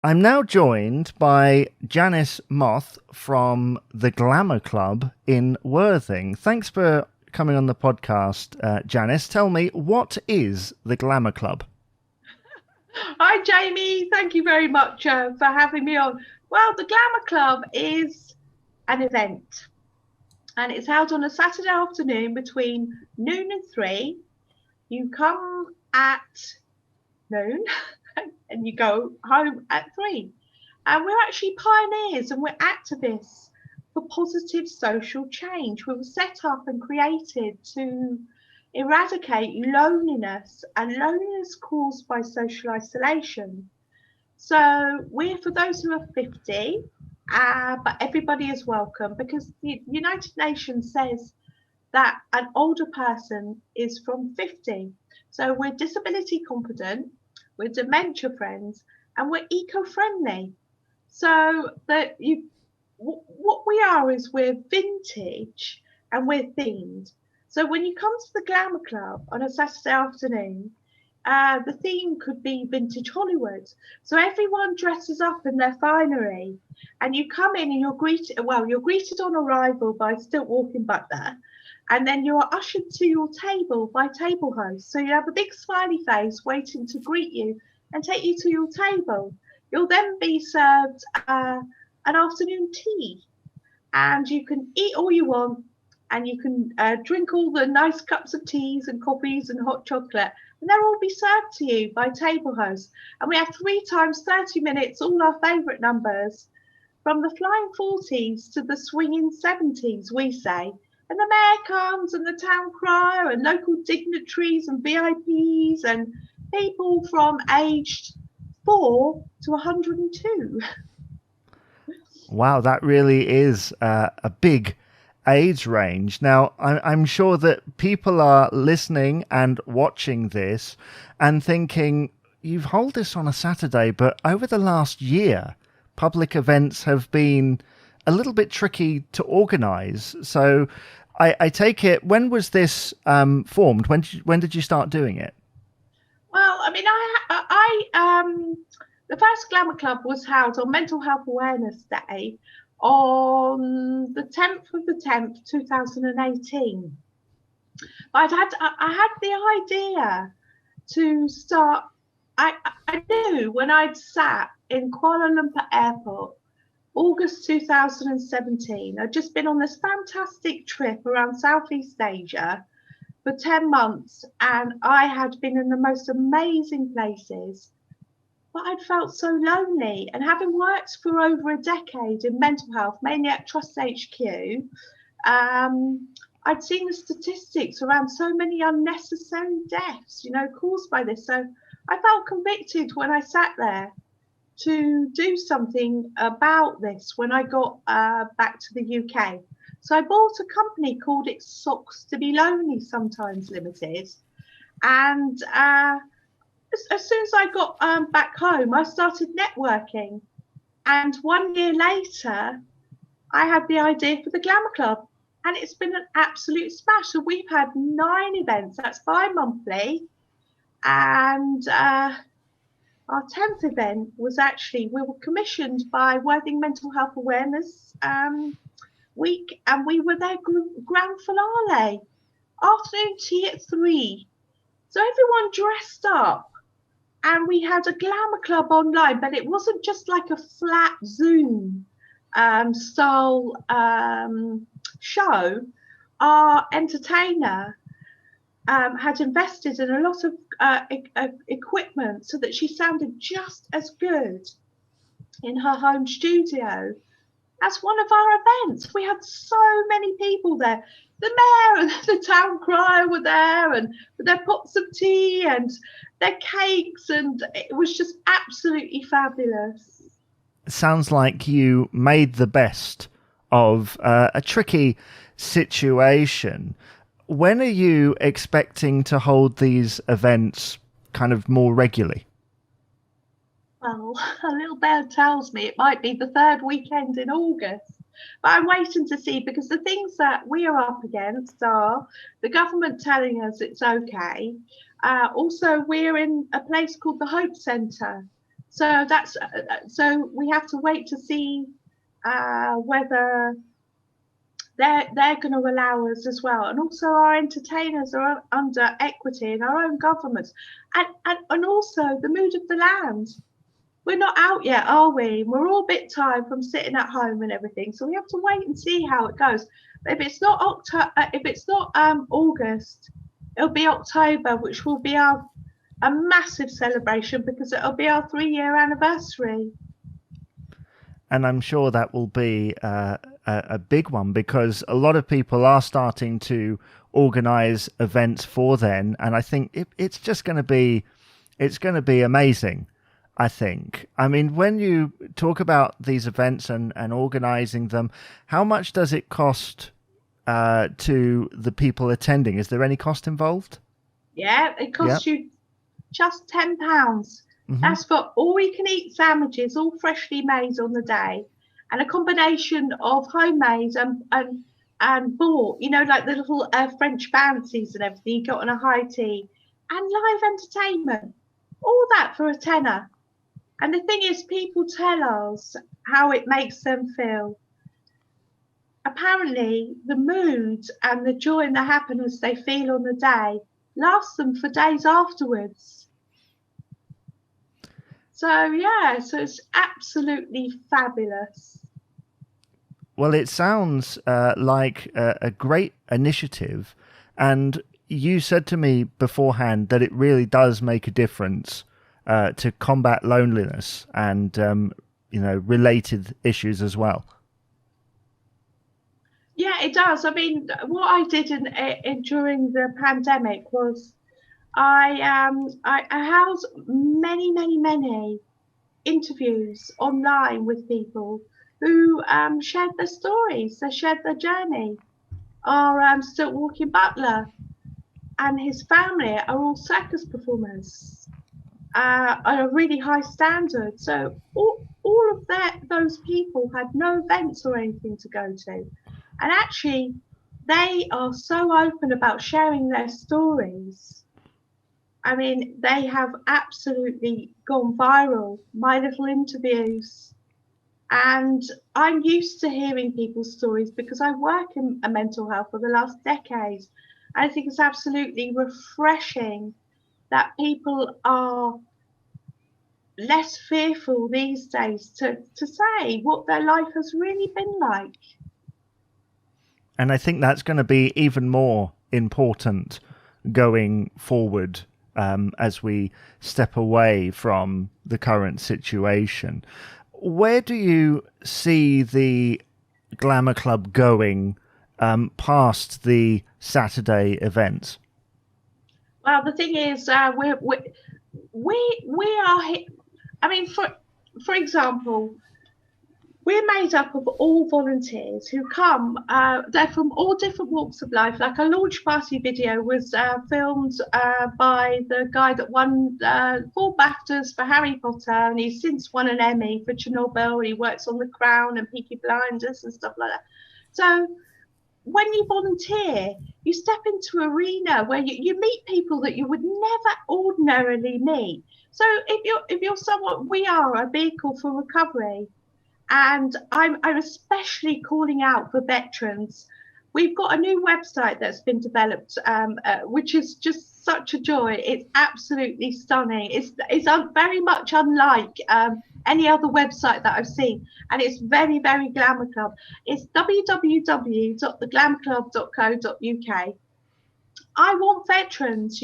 I'm now joined by Janice Moth from the Glamour Club in Worthing. Thanks for coming on the podcast, Janice. Tell me, what is the Glamour Club? Hi, Jamie. Thank you very much for having me on. Well, the Glamour Club is an event and it's held on a Saturday afternoon between noon and 3. You come at noon and you go home at 3. And we're actually pioneers and we're activists for positive social change. We were set up and created to eradicate loneliness and loneliness caused by social isolation. So we're for those who are 50, but everybody is welcome because the United Nations says that an older person is from 50. So we're disability competent, we're dementia friends, and we're eco-friendly. So what we are is we're vintage and we're themed. So when you come to the Glamour Club on a Saturday afternoon, the theme could be vintage Hollywood. So everyone dresses up in their finery, and you come in and you're greeted on arrival by Stilt Walking Butler, and then you're ushered to your table by table hosts. So you have a big smiley face waiting to greet you and take you to your table. You'll then be served an afternoon tea, and you can eat all you want, and you can drink all the nice cups of teas and coffees and hot chocolate, and they'll all be served to you by table hosts. And we have 3 times 30 minutes, all our favourite numbers, from the flying 40s to the swinging 70s, we say. And the mayor comes, and the town crier, and local dignitaries and VIPs, and people from aged 4 to 102. Wow, that really is a big age range. Now, I'm sure that people are listening and watching this and thinking, you've held this on a Saturday, but over the last year, public events have been a little bit tricky to organise. So I take it, when was this formed? When did you start doing it? Well, I mean, the first Glamour Club was held on Mental Health Awareness Day on the 10th of the 10th, 2018. But I had the idea to start. I knew when I'd sat in Kuala Lumpur Airport, August 2017, I'd just been on this fantastic trip around Southeast Asia for 10 months, and I had been in the most amazing places, but I'd felt so lonely. And having worked for over a decade in mental health, mainly at Trust HQ, I'd seen the statistics around so many unnecessary deaths, caused by this. So I felt convicted when I sat there to do something about this when I got back to the UK. So I bought a company called It Sucks to Be Lonely Sometimes Limited. And as soon as I got back home, I started networking. And 1 year later, I had the idea for the Glamour Club. And it's been an absolute smash. So we've had 9 events, that's bi-monthly. And our 10th event was we were commissioned by Worthing Mental Health Awareness Week, and we were their grand finale, afternoon tea at 3. So everyone dressed up, and we had a Glamour Club online, but it wasn't just like a flat Zoom style show. Our entertainer had invested in a lot of equipment so that she sounded just as good in her home studio as one of our events. We had so many people there. The mayor and the town crier were there, and with their pots of tea and their cakes, and it was just absolutely fabulous. Sounds like you made the best of a tricky situation. When are you expecting to hold these events kind of more regularly? Well, a little bird tells me it might be the third weekend in August. But I'm waiting to see, because the things that we are up against are the government telling us it's okay. Also, we're in a place called the Hope Centre, So that's so we have to wait to see whether they're going to allow us as well. And also our entertainers are under equity in our own governments, and also the mood of the land. We're not out yet, are we? We're all a bit tired from sitting at home and everything, so we have to wait and see how it goes. But if it's not August, it'll be October, which will be a massive celebration because it'll be our 3-year anniversary. And I'm sure that will be a big one, because a lot of people are starting to organize events for then, and I think it's going to be amazing. I think. I mean, when you talk about these events and organizing them, how much does it cost to the people attending? Is there any cost involved? Yeah, it costs you just £10. Mm-hmm. That's for all-you-can-eat sandwiches, all freshly made on the day, and a combination of homemade and bought, you know, like the little French fancies and everything you got on a high tea, and live entertainment. All that for a tenner. And the thing is, people tell us how it makes them feel. Apparently, the mood and the joy and the happiness they feel on the day lasts them for days afterwards. So, yeah, so it's absolutely fabulous. Well, it sounds like a great initiative. And you said to me beforehand that it really does make a difference to combat loneliness and related issues as well. Yeah, it does. I mean, what I did during the pandemic was I housed many interviews online with people who shared their stories, they shared their journey. Our Still Walking Butler and his family are all circus performers. At a really high standard, so all of those people had no events or anything to go to, and actually they are so open about sharing their stories. I mean, they have absolutely gone viral, my little interviews, and I'm used to hearing people's stories because I work in mental health for the last decade, and I think it's absolutely refreshing that people are less fearful these days to say what their life has really been like. And I think that's going to be even more important going forward as we step away from the current situation. Where do you see the Glamour Club going past the Saturday events? Well, the thing is, we are. I mean, for example, we're made up of all volunteers who come. They're from all different walks of life. Like a launch party video was filmed by the guy that won 4 BAFTAs for Harry Potter, and he's since won an Emmy for Chernobyl. He works on The Crown and Peaky Blinders and stuff like that. So when you volunteer, you step into an arena where you meet people that you would never ordinarily meet. So if you're someone, we are a vehicle for recovery, and I'm especially calling out for veterans. We've got a new website that's been developed, which is just such a joy. It's absolutely stunning. It's very much unlike any other website that I've seen, and it's very Glamour Club. It's www.theglamourclub.co.uk. I want veterans,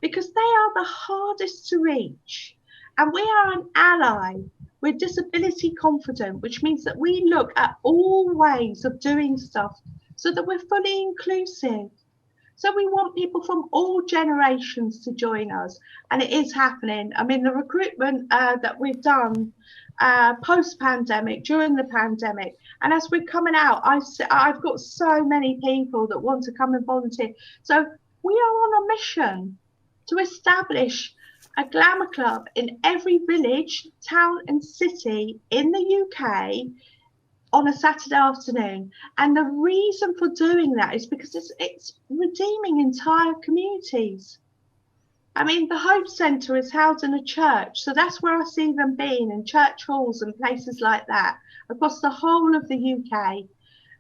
because they are the hardest to reach, and we are an ally. We're disability confident, which means that we look at all ways of doing stuff so that we're fully inclusive. So we want people from all generations to join us, and it is happening. I mean, the recruitment that we've done post-pandemic, during the pandemic, and as we're coming out, I've got so many people that want to come and volunteer. So we are on a mission to establish a Glamour Club in every village, town and city in the UK on a Saturday afternoon. And the reason for doing that is because it's redeeming entire communities. I mean, the Hope Centre is held in a church, so that's where I see them being, in church halls and places like that across the whole of the UK.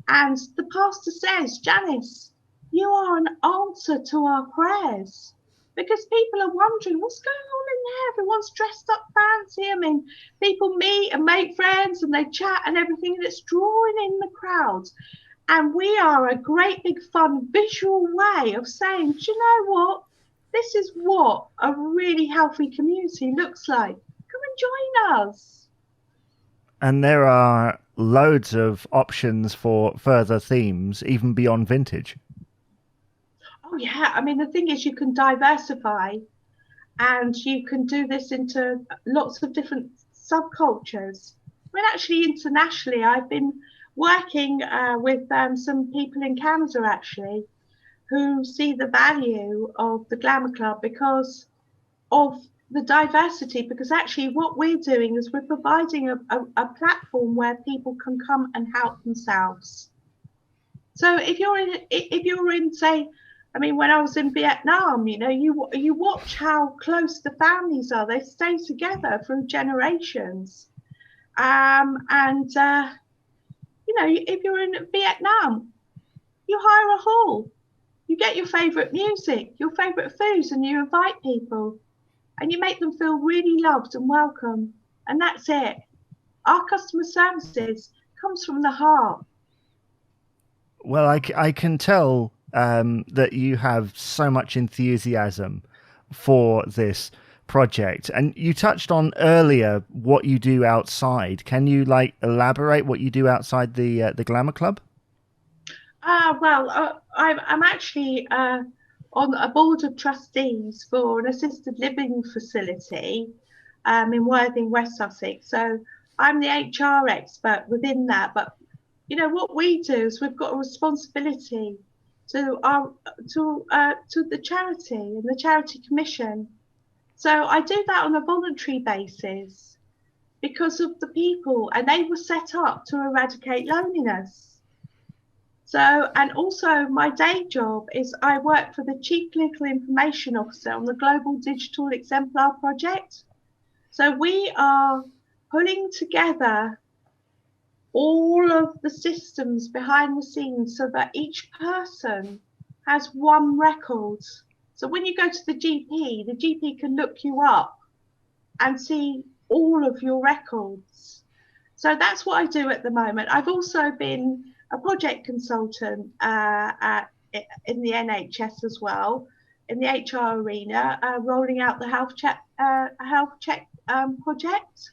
And the pastor says, Janice, you are an answer to our prayers. Because people are wondering what's going on in there. Everyone's dressed up fancy. I mean, people meet and make friends and they chat and everything, and it's drawing in the crowds. And we are a great big fun visual way of saying, do you know what? This is what a really healthy community looks like. Come and join us. And there are loads of options for further themes, even beyond vintage. Oh, yeah. I mean, the thing is, you can diversify and you can do this into lots of different subcultures. I mean, actually, internationally, I've been working with some people in Canada, actually, who see the value of the Glamour Club because of the diversity. Because actually, what we're doing is we're providing a platform where people can come and help themselves. So if you're in, say, I mean, when I was in Vietnam, you know, you watch how close the families are. They stay together through generations. And you know, if you're in Vietnam, you hire a hall. You get your favourite music, your favourite foods, and you invite people. And you make them feel really loved and welcome. And that's it. Our customer services comes from the heart. Well, I can tell that you have so much enthusiasm for this project. And you touched on earlier what you do outside. Can you elaborate what you do outside the Glamour Club? I'm actually on a board of trustees for an assisted living facility in Worthing, West Sussex. So I'm the HR expert within that. But you know what we do is we've got a responsibility to the charity and the charity commission. So I do that on a voluntary basis because of the people, and they were set up to eradicate loneliness. So, and also my day job is I work for the Chief Clinical Information Officer on the Global Digital Exemplar Project. So we are pulling together all of the systems behind the scenes so that each person has one record. So when you go to the GP can look you up and see all of your records. So that's what I do at the moment. I've also been a project consultant in the NHS as well, in the HR arena, rolling out the health check project.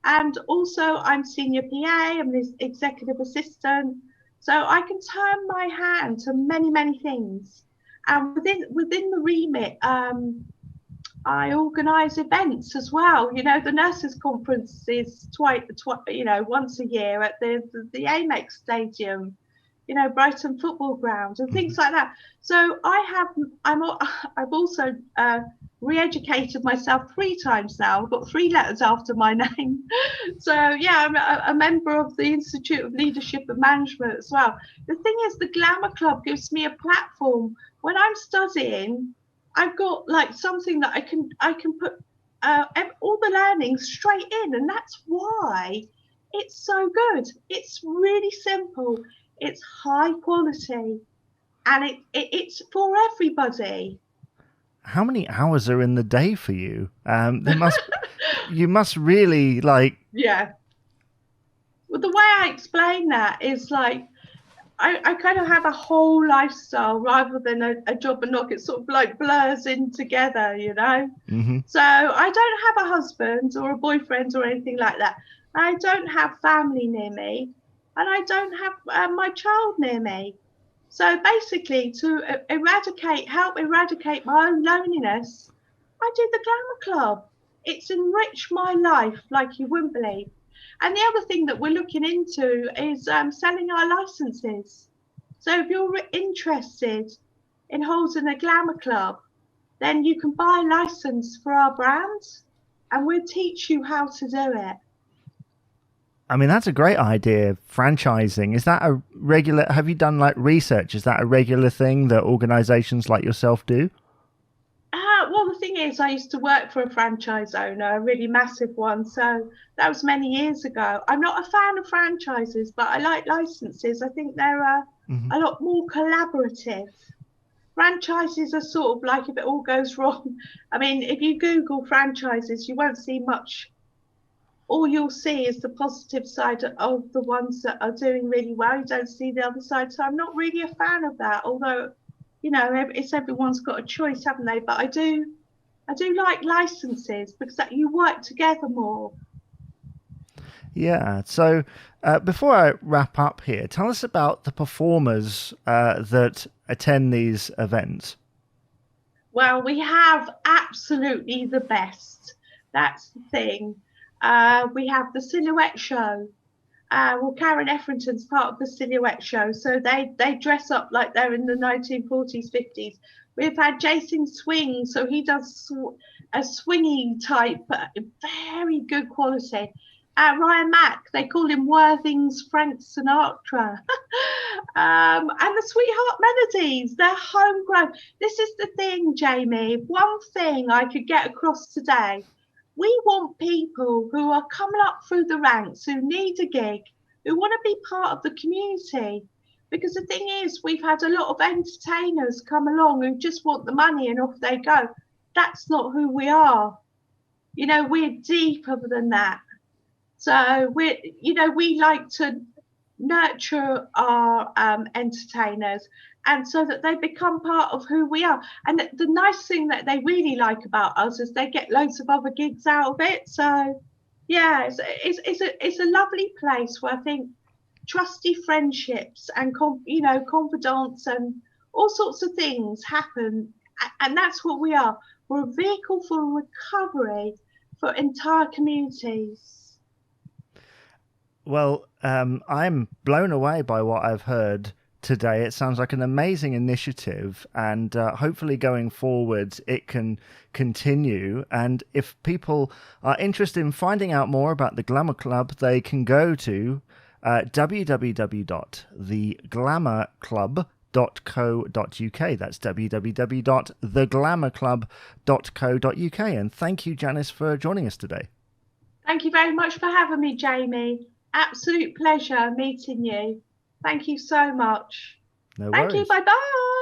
And also I'm senior PA, I'm this executive assistant. So I can turn my hand to many, many things. And within the remit, I organise events as well. You know, the nurses' conference is once a year at the Amex Stadium, you know, Brighton Football Ground and things like that. So I've also re-educated myself 3 times now. I've got 3 letters after my name. So yeah, I'm a member of the Institute of Leadership and Management as well. The thing is, the Glamour Club gives me a platform. When I'm studying, I've got something that I can put all the learning straight in, and that's why it's so good. It's really simple. It's high quality, and it's for everybody. How many hours are in the day for you? You must really Yeah. Well, the way I explain that is I kind of have a whole lifestyle rather than a job and knock. It sort of blurs in together, you know. Mm-hmm. So I don't have a husband or a boyfriend or anything like that. I don't have family near me, and I don't have my child near me. So basically, to help eradicate my own loneliness, I do the Glamour Club. It's enriched my life like you wouldn't believe. And the other thing that we're looking into is selling our licenses. So if you're interested in holding a Glamour Club, then you can buy a license for our brand, and we'll teach you how to do it. I mean, that's a great idea, franchising. Is that a regular, have you done research? Is that a regular thing that organizations like yourself do? Well, the thing is, I used to work for a franchise owner, a really massive one. So that was many years ago. I'm not a fan of franchises, but I like licenses. I think they're a lot more collaborative. Franchises are sort of like if it all goes wrong. I mean, if you Google franchises, you won't see much. All you'll see is the positive side of the ones that are doing really well. You don't see the other side. So I'm not really a fan of that, although, you know, it's everyone's got a choice, haven't they? But I do like licenses because that you work together more. Yeah. So before I wrap up here, tell us about the performers that attend these events. Well, we have absolutely the best. That's the thing. We have the Silhouette Show. Well, Karen Effrington's part of the Silhouette Show, so they dress up like they're in the 1940s, 50s. We've had Jason Swing, so he does a swingy type, very good quality. Ryan Mack, they call him Worthing's Frank Sinatra. And the Sweetheart Melodies, they're homegrown. This is the thing, Jamie. One thing I could get across today. We want people who are coming up through the ranks, who need a gig, who want to be part of the community. Because the thing is, we've had a lot of entertainers come along who just want the money and off they go. That's not who we are. You know, we're deeper than that. So we like to nurture our entertainers, and so that they become part of who we are. And the nice thing that they really like about us is they get loads of other gigs out of it. So yeah, it's a lovely place where I think trusty friendships and confidants and all sorts of things happen. And that's what we are. We're a vehicle for recovery for entire communities. Well, I'm blown away by what I've heard today. It sounds like an amazing initiative, and hopefully going forward it can continue. And if people are interested in finding out more about the Glamour Club, they can go to www.theglamourclub.co.uk. That's www.theglamourclub.co.uk. And thank you, Janice, for joining us today. Thank you very much for having me, Jamie. Absolute pleasure meeting you. Thank you so much. No Thank worries. you. Bye-bye.